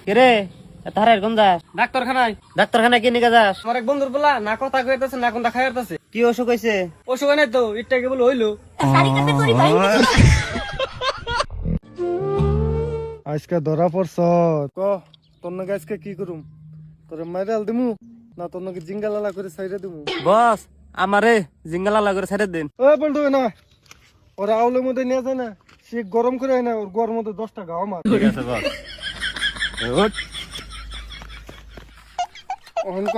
কিরে তাহার কোন যাস? ডাক্তারখানায়। ডাক্তারখানায় কি নিয়ে যাস? আমার এক বন্ধুর বলা না কথা কইতাছে না কোনটা খাইতাছে। কি অসুখ হয়েছে? অসুখ নাই তো, ইটটা কেবল হইলো। আজকে ধরা পড়ছ ক তোর নাকি আজকে কি করুম? তোরে মাইরাল দিমু না তোর নাকি জিঙ্গালালা করে সাইরে দিমু? বস আমারে জিঙ্গালা করে ছেড়ে দিন। ওই বন্ধু না ওরা আউলের মধ্যে নিয়ে যায় না, সে গরম করে না, ওর গরম মধ্যে 10টা গাও মার। ঠিক আছে বস। ওহন ক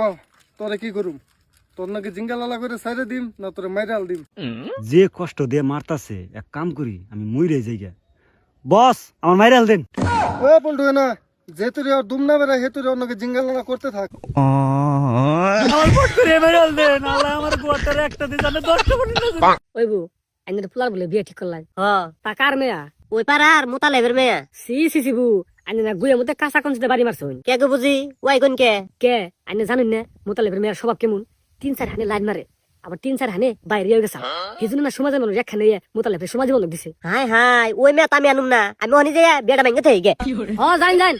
তোরে কি করুম? তোর নাকি জিঙ্গালালা করে সাইরে দিম না তোরে মাইরাল দিম? যে কষ্ট দিয়ে মারতাছে, এক কাম করি আমি মইরে যাইগা। বস আমার মাইরাল দেন। ওই বন্ধু না যে তুই আর দুম না বেড়া হে তুই ওর নাকি জিঙ্গালালা করতে থাক। আমার ফট করে মেরাল দেন, আল্লাহ আমার গোয়াটারে একটা দি জানে 10টা কোটি না। ওই বউ আইনের ফুলার বলে বিয়ে ঠিক করলাই। টাকার মেয়া ওই পাড়ার মোতালেবের মেয়া। সি সি সি বউ আইনে না গুয়ের মধ্যে কাঁচা কঞ্চিতে বাড়ি মারছুন। কে গো বুঝি ওয়াই কোন কে? কে আইনে জানেন না মোতালেবের মেয়ের স্বভাব কেমন? 3-4 হানে লাইন মারে, আবার 3-4 হানে বাইরে হয়ে গেছে। এই জন্য না সমাজের মানুষ একখানে মোতালেবের সমাজে বলক দিছে। হাই হাই ওই মেয়া আমি আনুম না, আমি অনি যে বেড়া ভেঙে থেকে গে। জান জান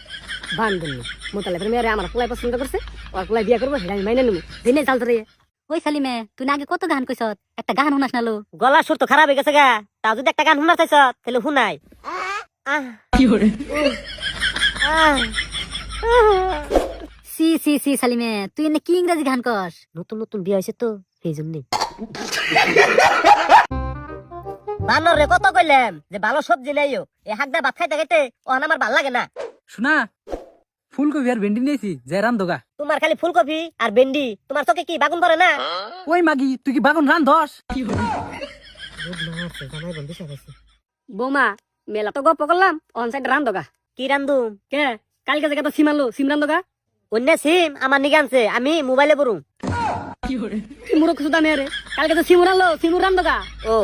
বান দেন মোতালেবের মেয়েরে আমার পোলাই পছন্দ করছে, ওর পোলাই বিয়ে করবো, সেটা আমি মাইনে নেবো। দিনে চাল ধরে ওই সালিমে তুই না আগে কত গান কইছ, একটা গান শুনাস না লো? গলা সুর তো খারাপ হয়ে গেছে গা, তা যদি একটা গান শুনা চাইছ তাহলে শুনাই। সি সি সি সালিমে তুই এনে কি ইংরেজি গান কস? নতুন নতুন বিয়ে হয়েছে তো সেই জন্যে। বানর রে কত কইলাম যে ভালো সবজি লাইও, এ হাগদা ভাত খাইতে খাইতে ওহান আমার ভাল লাগে না। শোনা, ফুলকপি আর ভেন্ডি নিয়েছি যে রান্ধোগা। তোমার খালি ফুলকপি আর ভেন্ডি, তোমার চোখে কি বাগুন পড়ে না? ওই মাগি তুই কি বাগুন রান্ধস? বৌমা মেলা তো গপ্প করলাম, অন সাইড রান্ধগা। কি রান্ধুম? কে কালকে জায়গা তো সিম আনলো, সিম রান্ধগা। অন্য সিম আমার নিগে আনছে, আমি মোবাইলে পড়ুম। সিমুরো কিছু দামে রে, কালকে তো সিমুর আনলো, সিমুর রান্ধগা। ও